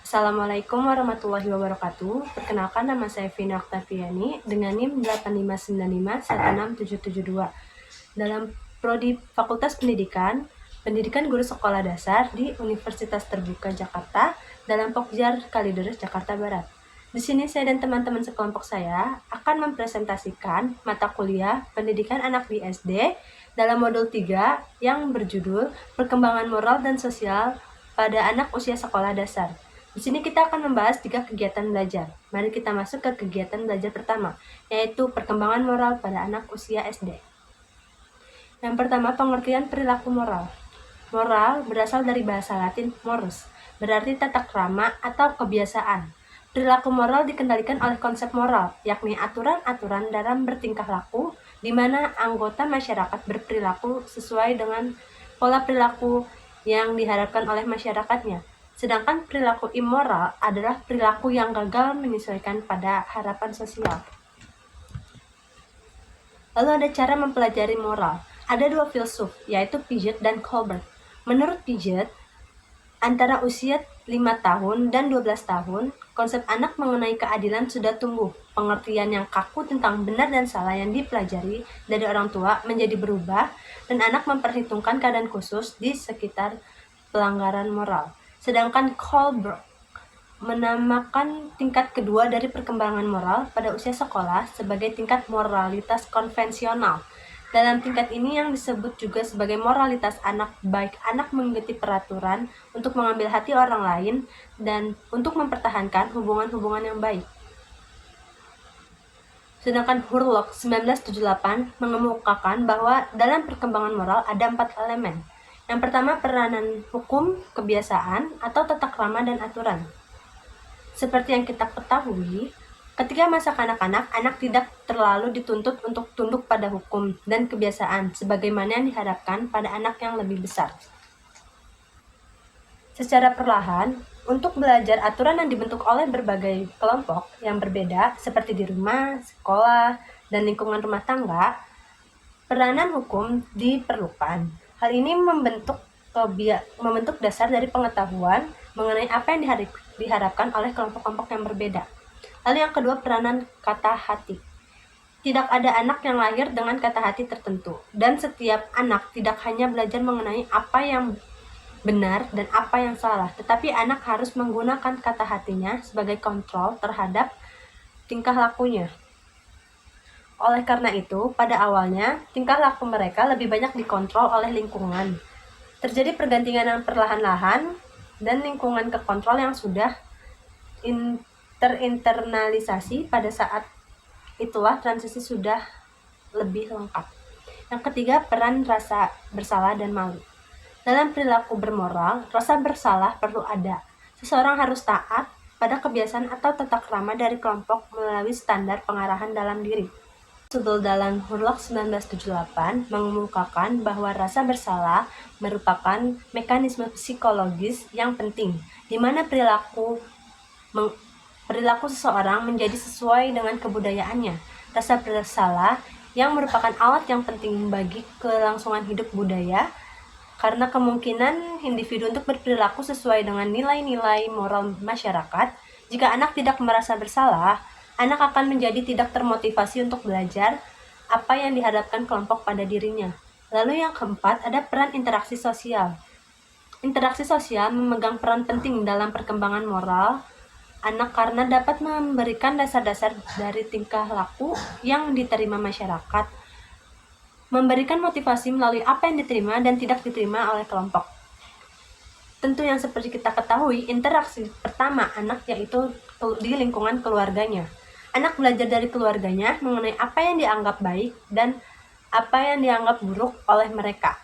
Assalamualaikum warahmatullahi wabarakatuh. Perkenalkan, nama saya Vina Oktaviani dengan NIM 85951672 dalam Prodi Fakultas Pendidikan, Pendidikan Guru Sekolah Dasar di Universitas Terbuka Jakarta dalam Pokjar Kalideres, Jakarta Barat. Di sini saya dan teman-teman sekelompok saya akan mempresentasikan mata kuliah Pendidikan Anak di SD dalam modul 3 yang berjudul Perkembangan Moral dan Sosial pada Anak Usia Sekolah Dasar. Di sini kita akan membahas 3 kegiatan belajar. Mari kita masuk ke kegiatan belajar pertama, yaitu perkembangan moral pada anak usia SD. Yang pertama, pengertian perilaku moral. Moral berasal dari bahasa Latin morus, berarti tata krama atau kebiasaan. Perilaku moral dikendalikan oleh konsep moral, yakni aturan-aturan dalam bertingkah laku, di mana anggota masyarakat berperilaku sesuai dengan pola perilaku yang diharapkan oleh masyarakatnya. Sedangkan perilaku immoral adalah perilaku yang gagal menyesuaikan pada harapan sosial. Lalu ada cara mempelajari moral. Ada 2 filsuf, yaitu Piaget dan Colbert. Menurut Piaget, antara usia 5 tahun dan 12 tahun, konsep anak mengenai keadilan sudah tumbuh. Pengertian yang kaku tentang benar dan salah yang dipelajari dari orang tua menjadi berubah, dan anak memperhitungkan keadaan khusus di sekitar pelanggaran moral. Sedangkan Colbert menamakan tingkat kedua dari perkembangan moral pada usia sekolah sebagai tingkat moralitas konvensional. Dalam tingkat ini yang disebut juga sebagai moralitas anak, baik anak mengikuti peraturan untuk mengambil hati orang lain dan untuk mempertahankan hubungan-hubungan yang baik. Sedangkan Hurlock 1978 mengemukakan bahwa dalam perkembangan moral ada 4 elemen. Yang pertama, peranan hukum, kebiasaan, atau tata krama dan aturan. Seperti yang kita ketahui, ketika masa kanak-kanak, anak tidak terlalu dituntut untuk tunduk pada hukum dan kebiasaan, sebagaimana yang diharapkan pada anak yang lebih besar. Secara perlahan, untuk belajar aturan yang dibentuk oleh berbagai kelompok yang berbeda, seperti di rumah, sekolah, dan lingkungan rumah tangga, peranan hukum diperlukan. Hal ini membentuk dasar dari pengetahuan mengenai apa yang diharapkan oleh kelompok-kelompok yang berbeda. Lalu yang kedua, peranan kata hati. Tidak ada anak yang lahir dengan kata hati tertentu, dan setiap anak tidak hanya belajar mengenai apa yang benar dan apa yang salah, tetapi anak harus menggunakan kata hatinya sebagai kontrol terhadap tingkah lakunya. Oleh karena itu, pada awalnya, tingkah laku mereka lebih banyak dikontrol oleh lingkungan. Terjadi pergantian yang perlahan-lahan dan lingkungan ke kontrol yang sudah terinternalisasi. Pada saat itulah transisi sudah lebih lengkap. Yang ketiga, peran rasa bersalah dan malu. Dalam perilaku bermoral, rasa bersalah perlu ada. Seseorang harus taat pada kebiasaan atau tata krama dari kelompok melalui standar pengarahan dalam diri. Sudul dalam Hurlock 1978 mengemukakan bahwa rasa bersalah merupakan mekanisme psikologis yang penting, di mana perilaku seseorang menjadi sesuai dengan kebudayaannya. Rasa bersalah yang merupakan alat yang penting bagi kelangsungan hidup budaya, karena kemungkinan individu untuk berperilaku sesuai dengan nilai-nilai moral masyarakat. Jika anak tidak merasa bersalah, anak akan menjadi tidak termotivasi untuk belajar apa yang diharapkan kelompok pada dirinya. Lalu yang keempat, ada peran interaksi sosial. Interaksi sosial memegang peran penting dalam perkembangan moral anak karena dapat memberikan dasar-dasar dari tingkah laku yang diterima masyarakat, memberikan motivasi melalui apa yang diterima dan tidak diterima oleh kelompok. Tentu yang seperti kita ketahui, interaksi pertama anak yaitu di lingkungan keluarganya. Anak belajar dari keluarganya mengenai apa yang dianggap baik dan apa yang dianggap buruk oleh mereka.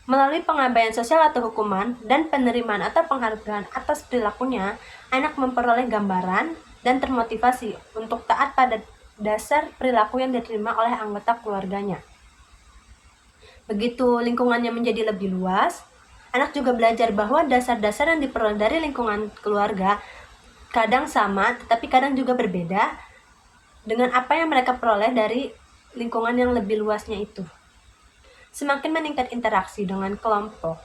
Melalui pengabaian sosial atau hukuman dan penerimaan atau penghargaan atas perilakunya, anak memperoleh gambaran dan termotivasi untuk taat pada dasar perilaku yang diterima oleh anggota keluarganya. Begitu lingkungannya menjadi lebih luas, anak juga belajar bahwa dasar-dasar yang diperoleh dari lingkungan keluarga kadang sama, tetapi kadang juga berbeda dengan apa yang mereka peroleh dari lingkungan yang lebih luasnya itu. Semakin meningkat interaksi dengan kelompok,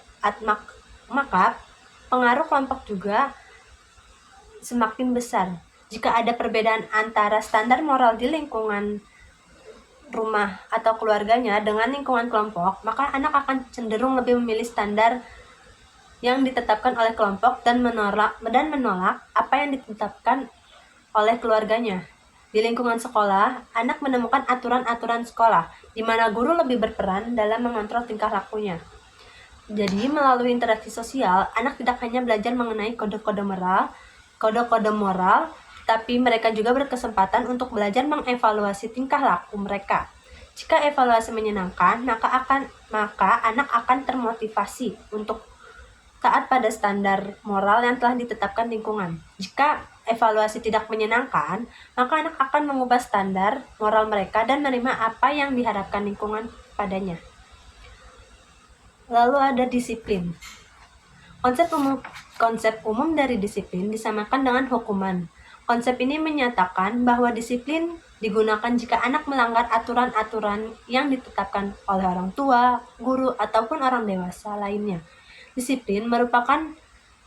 maka pengaruh kelompok juga semakin besar. Jika ada perbedaan antara standar moral di lingkungan rumah atau keluarganya dengan lingkungan kelompok, maka anak akan cenderung lebih memilih standar yang ditetapkan oleh kelompok dan menolak apa yang ditetapkan oleh keluarganya. Di lingkungan sekolah, anak menemukan aturan-aturan sekolah, di mana guru lebih berperan dalam mengontrol tingkah lakunya. Jadi, melalui interaksi sosial, anak tidak hanya belajar mengenai kode-kode moral, tapi mereka juga berkesempatan untuk belajar mengevaluasi tingkah laku mereka. Jika evaluasi menyenangkan, maka anak akan termotivasi untuk taat pada standar moral yang telah ditetapkan lingkungan. Jika evaluasi tidak menyenangkan, maka anak akan mengubah standar moral mereka dan menerima apa yang diharapkan lingkungan padanya. Lalu ada disiplin. Konsep umum dari disiplin disamakan dengan hukuman. Konsep ini menyatakan bahwa disiplin digunakan jika anak melanggar aturan-aturan yang ditetapkan oleh orang tua, guru, ataupun orang dewasa lainnya. Disiplin merupakan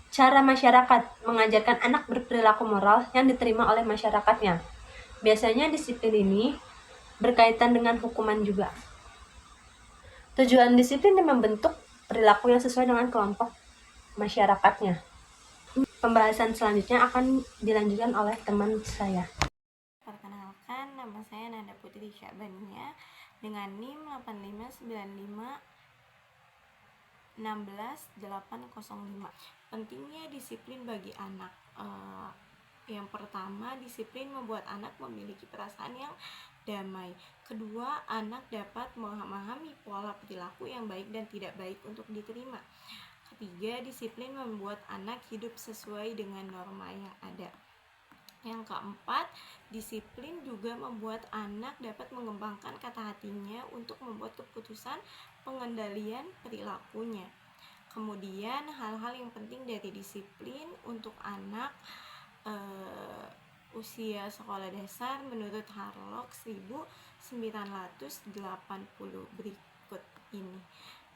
cara masyarakat mengajarkan anak berperilaku moral yang diterima oleh masyarakatnya. Biasanya disiplin ini berkaitan dengan hukuman juga. Tujuan disiplin membentuk perilaku yang sesuai dengan kelompok masyarakatnya. Pembahasan selanjutnya akan dilanjutkan oleh teman saya. Perkenalkan, nama saya Nanda Putri Syabania dengan NIM 859916805. Pentingnya disiplin bagi anak. Yang pertama, disiplin membuat anak memiliki perasaan yang damai. Kedua, anak dapat memahami pola perilaku yang baik dan tidak baik untuk diterima. Ketiga, disiplin membuat anak hidup sesuai dengan norma yang ada. Yang keempat, disiplin juga membuat anak dapat mengembangkan kata hatinya untuk membuat keputusan pengendalian perilakunya. Kemudian, hal-hal yang penting dari disiplin untuk anak usia sekolah dasar menurut Harlock 1980 berikut ini.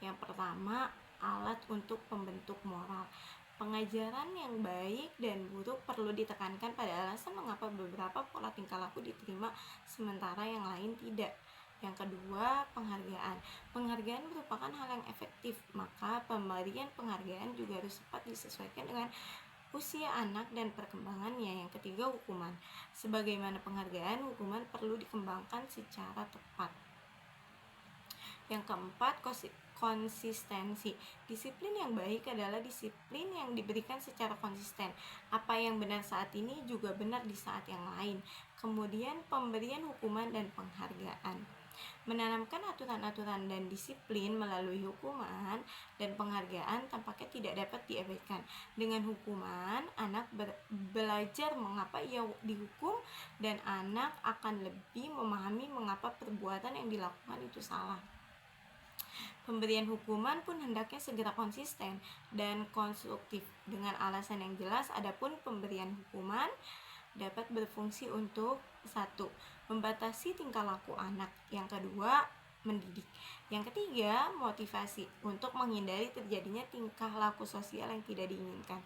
Yang pertama, alat untuk pembentuk moral. Pengajaran yang baik dan buruk perlu ditekankan pada alasan mengapa beberapa pola tingkah laku diterima sementara yang lain tidak. Yang kedua, penghargaan. Penghargaan merupakan hal yang efektif, maka pemberian penghargaan juga harus tepat disesuaikan dengan usia anak dan perkembangannya. Yang ketiga, hukuman. Sebagaimana penghargaan, hukuman perlu dikembangkan secara tepat. Yang keempat, konsistensi. Disiplin yang baik adalah disiplin yang diberikan secara konsisten. Apa yang benar saat ini juga benar di saat yang lain. Kemudian pemberian hukuman dan penghargaan. Menanamkan aturan-aturan dan disiplin melalui hukuman dan penghargaan tampaknya tidak dapat diabaikan. Dengan hukuman, anak belajar mengapa ia dihukum dan anak akan lebih memahami mengapa perbuatan yang dilakukan itu salah. Pemberian hukuman pun hendaknya segera konsisten dan konstruktif dengan alasan yang jelas. Adapun pemberian hukuman dapat berfungsi untuk 1. Membatasi tingkah laku anak. Yang kedua, mendidik. Yang ketiga, motivasi untuk menghindari terjadinya tingkah laku sosial yang tidak diinginkan.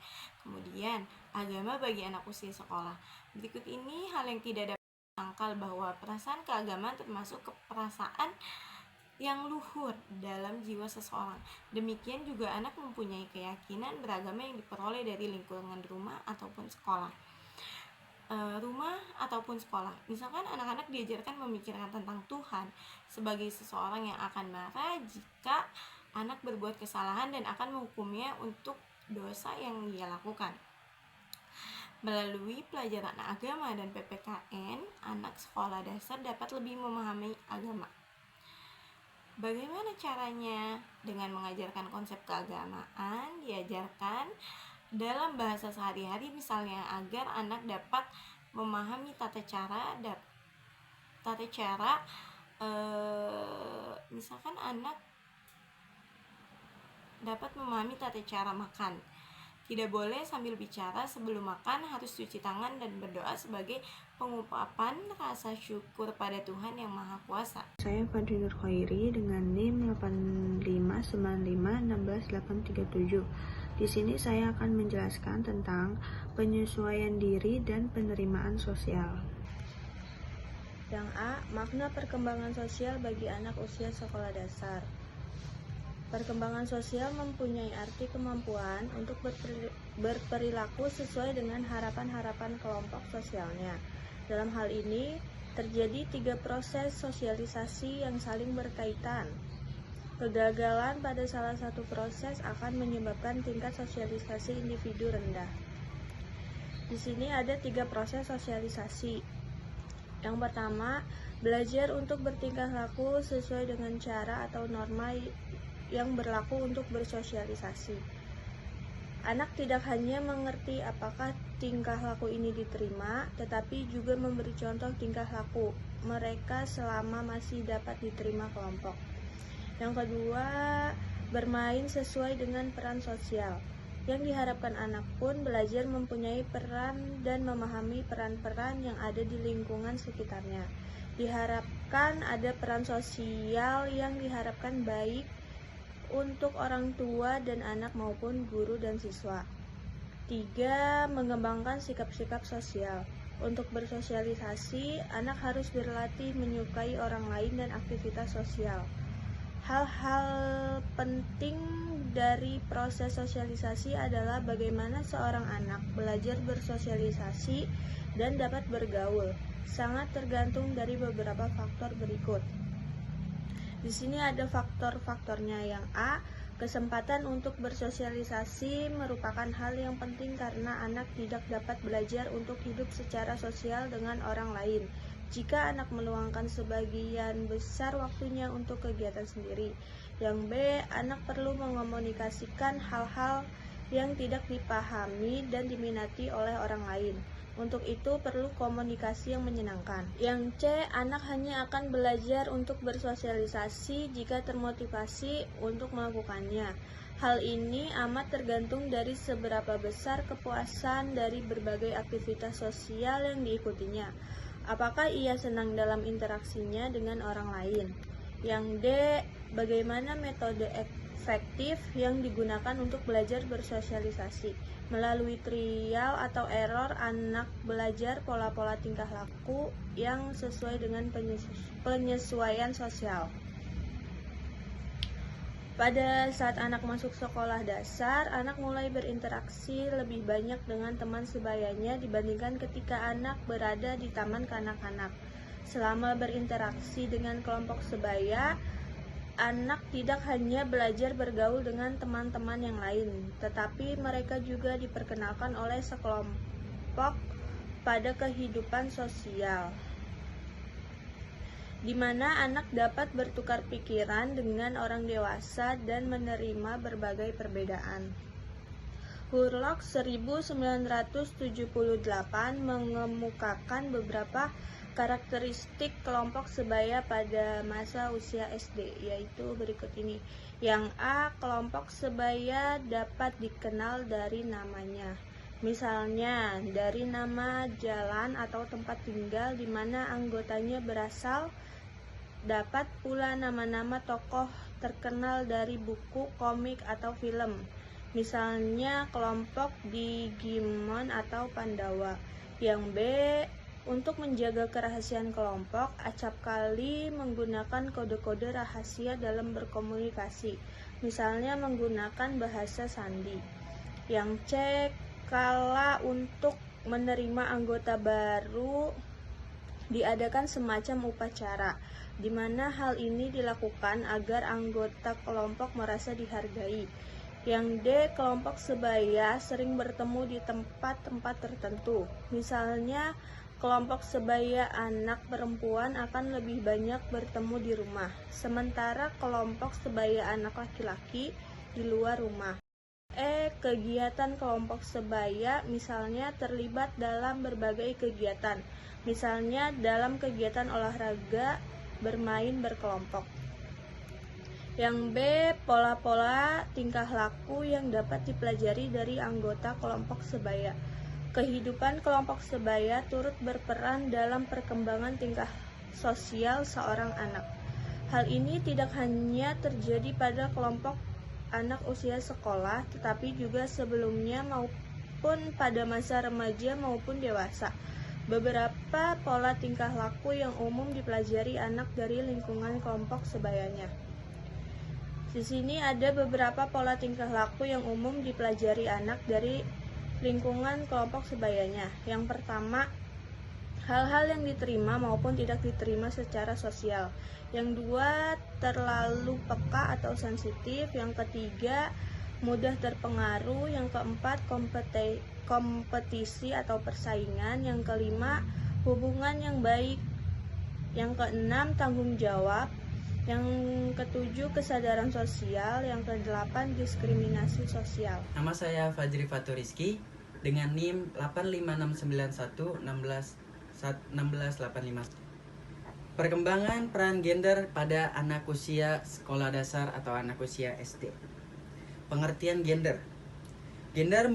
Kemudian, agama bagi anak usia sekolah. Berikut ini hal yang tidak dapat disangkal bahwa perasaan keagamaan termasuk keperasaan yang luhur dalam jiwa seseorang. Demikian juga anak mempunyai keyakinan beragama yang diperoleh dari lingkungan rumah ataupun sekolah. Misalkan anak-anak diajarkan memikirkan tentang Tuhan sebagai seseorang yang akan marah jika anak berbuat kesalahan dan akan menghukumnya untuk dosa yang dia lakukan. Melalui pelajaran agama dan PPKN, anak sekolah dasar dapat lebih memahami agama. Bagaimana caranya? Dengan mengajarkan konsep keagamaan, diajarkan dalam bahasa sehari-hari misalnya agar anak dapat memahami tata cara misalkan anak dapat memahami tata cara makan. Tidak boleh sambil bicara sebelum makan, harus cuci tangan dan berdoa sebagai pengungkapan rasa syukur pada Tuhan yang Maha Kuasa. Saya Fadli Nur Khairi dengan NIM 859516837. Di sini saya akan menjelaskan tentang penyesuaian diri dan penerimaan sosial. Yang A, makna perkembangan sosial bagi anak usia sekolah dasar. Perkembangan sosial mempunyai arti kemampuan untuk berperilaku sesuai dengan harapan-harapan kelompok sosialnya. Dalam hal ini, terjadi 3 proses sosialisasi yang saling berkaitan. Kegagalan pada salah satu proses akan menyebabkan tingkat sosialisasi individu rendah. Di sini ada 3 proses sosialisasi. Yang pertama, belajar untuk bertingkah laku sesuai dengan cara atau norma yang berlaku untuk bersosialisasi. Anak tidak hanya mengerti apakah tingkah laku ini diterima, tetapi juga memberi contoh tingkah laku mereka selama masih dapat diterima kelompok. Yang kedua, bermain sesuai dengan peran sosial. Yang diharapkan anak pun belajar mempunyai peran dan memahami peran-peran yang ada di lingkungan sekitarnya. Diharapkan ada peran sosial yang diharapkan baik untuk orang tua dan anak maupun guru dan siswa. 3. Mengembangkan sikap-sikap sosial. Untuk bersosialisasi, anak harus berlatih menyukai orang lain dan aktivitas sosial. Hal-hal penting dari proses sosialisasi adalah bagaimana seorang anak belajar bersosialisasi dan dapat bergaul. Sangat tergantung dari beberapa faktor berikut. Di sini ada faktor-faktornya. Yang A, kesempatan untuk bersosialisasi merupakan hal yang penting karena anak tidak dapat belajar untuk hidup secara sosial dengan orang lain jika anak meluangkan sebagian besar waktunya untuk kegiatan sendiri. Yang B, anak perlu mengomunikasikan hal-hal yang tidak dipahami dan diminati oleh orang lain. Untuk itu perlu komunikasi yang menyenangkan. Yang C, anak hanya akan belajar untuk bersosialisasi jika termotivasi untuk melakukannya. Hal ini amat tergantung dari seberapa besar kepuasan dari berbagai aktivitas sosial yang diikutinya. Apakah ia senang dalam interaksinya dengan orang lain? Yang D, bagaimana metode efektif yang digunakan untuk belajar bersosialisasi? Melalui trial atau error, anak belajar pola-pola tingkah laku yang sesuai dengan penyesuaian sosial. Pada saat anak masuk sekolah dasar, anak mulai berinteraksi lebih banyak dengan teman sebayanya dibandingkan ketika anak berada di taman kanak-kanak. Selama berinteraksi dengan kelompok sebaya, anak tidak hanya belajar bergaul dengan teman-teman yang lain, tetapi mereka juga diperkenalkan oleh sekelompok pada kehidupan sosial, di mana anak dapat bertukar pikiran dengan orang dewasa dan menerima berbagai perbedaan. Hurlock 1978 mengemukakan beberapa karakteristik kelompok sebaya pada masa usia SD, yaitu berikut ini. Yang A, kelompok sebaya dapat dikenal dari namanya. Misalnya, dari nama jalan atau tempat tinggal di mana anggotanya berasal. Dapat pula nama-nama tokoh terkenal dari buku, komik, atau film. Misalnya, kelompok Digimon atau Pandawa. Yang B, untuk menjaga kerahasiaan kelompok, acapkali menggunakan kode-kode rahasia dalam berkomunikasi, misalnya menggunakan bahasa sandi. Yang C, kala untuk menerima anggota baru diadakan semacam upacara, di mana hal ini dilakukan agar anggota kelompok merasa dihargai. Yang D, kelompok sebaya sering bertemu di tempat-tempat tertentu, misalnya kelompok sebaya anak perempuan akan lebih banyak bertemu di rumah, sementara kelompok sebaya anak laki-laki di luar rumah. E, kegiatan kelompok sebaya misalnya terlibat dalam berbagai kegiatan, misalnya dalam kegiatan olahraga, bermain berkelompok. Yang B, pola-pola tingkah laku yang dapat dipelajari dari anggota kelompok sebaya. Kehidupan kelompok sebaya turut berperan dalam perkembangan tingkah sosial seorang anak. Hal ini tidak hanya terjadi pada kelompok anak usia sekolah, tetapi juga sebelumnya maupun pada masa remaja maupun dewasa. Beberapa pola tingkah laku yang umum dipelajari anak dari lingkungan kelompok sebayanya. Di sini ada beberapa pola tingkah laku yang umum dipelajari anak dari lingkungan kelompok sebayanya. Yang pertama, hal-hal yang diterima maupun tidak diterima secara sosial. Yang dua, terlalu peka atau sensitif. Yang ketiga, mudah terpengaruh. Yang keempat, kompetisi atau persaingan. Yang kelima, hubungan yang baik. Yang keenam, tanggung jawab. Yang ketujuh, kesadaran sosial. Yang kedelapan, diskriminasi sosial. Nama saya Fajri Fatur Rizky dengan NIM 856911685. Perkembangan peran gender pada anak usia sekolah dasar atau anak usia SD. Pengertian gender. Gender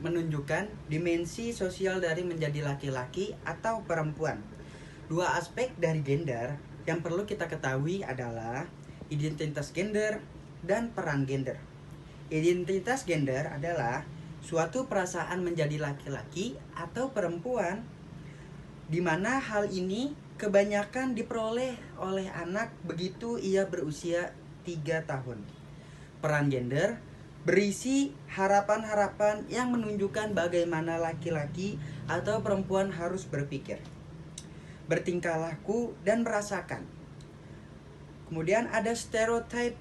menunjukkan dimensi sosial dari menjadi laki-laki atau perempuan. Dua aspek dari gender yang perlu kita ketahui adalah identitas gender dan peran gender. Identitas gender adalah suatu perasaan menjadi laki-laki atau perempuan, di mana hal ini kebanyakan diperoleh oleh anak begitu ia berusia 3 tahun. Peran gender berisi harapan-harapan yang menunjukkan bagaimana laki-laki atau perempuan harus berpikir, bertingkah laku, dan merasakan. Kemudian ada stereotype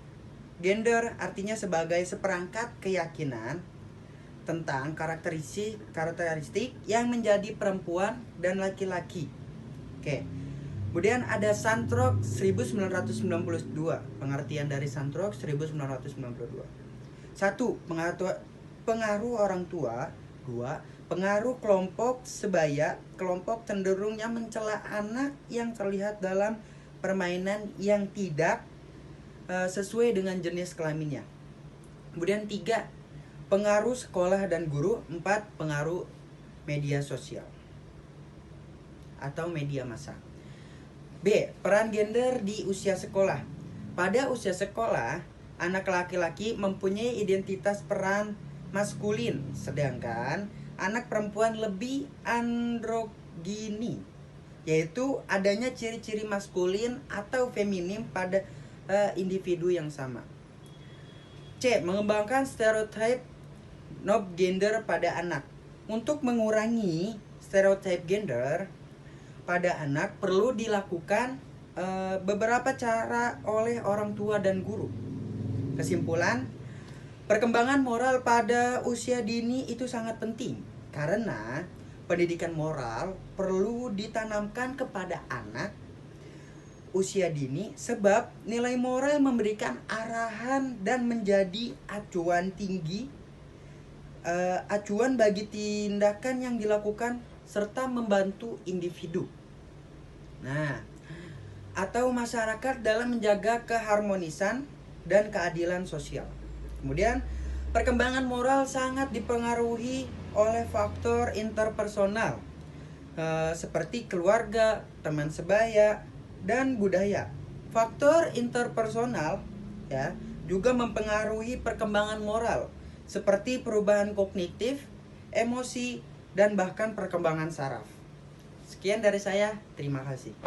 gender, artinya sebagai seperangkat keyakinan tentang karakteristik yang menjadi perempuan dan laki-laki. Oke. Kemudian ada Santrok 1992. Pengertian dari Santrok 1992. 1. Pengaruh orang tua. 2. Pengaruh kelompok sebaya. Kelompok cenderungnya mencela anak yang terlihat dalam permainan yang tidak sesuai dengan jenis kelaminnya. Kemudian 3. Pengaruh sekolah dan guru. 4. Pengaruh media sosial atau media massa. B. Peran gender di usia sekolah. Pada usia sekolah, anak laki-laki mempunyai identitas peran maskulin, sedangkan anak perempuan lebih androgini, yaitu adanya ciri-ciri maskulin atau feminim pada individu yang sama. C. Mengembangkan stereotip nob gender pada anak. Untuk mengurangi stereotip gender pada anak perlu dilakukan beberapa cara oleh orang tua dan guru. Kesimpulan, perkembangan moral pada usia dini itu sangat penting karena pendidikan moral perlu ditanamkan kepada anak usia dini, sebab nilai moral memberikan arahan dan menjadi acuan bagi tindakan yang dilakukan serta membantu individu, atau masyarakat dalam menjaga keharmonisan dan keadilan sosial. Kemudian, perkembangan moral sangat dipengaruhi oleh faktor interpersonal seperti keluarga, teman sebaya, dan budaya. Faktor interpersonal juga mempengaruhi perkembangan moral seperti perubahan kognitif, emosi, dan bahkan perkembangan saraf. Sekian dari saya, terima kasih.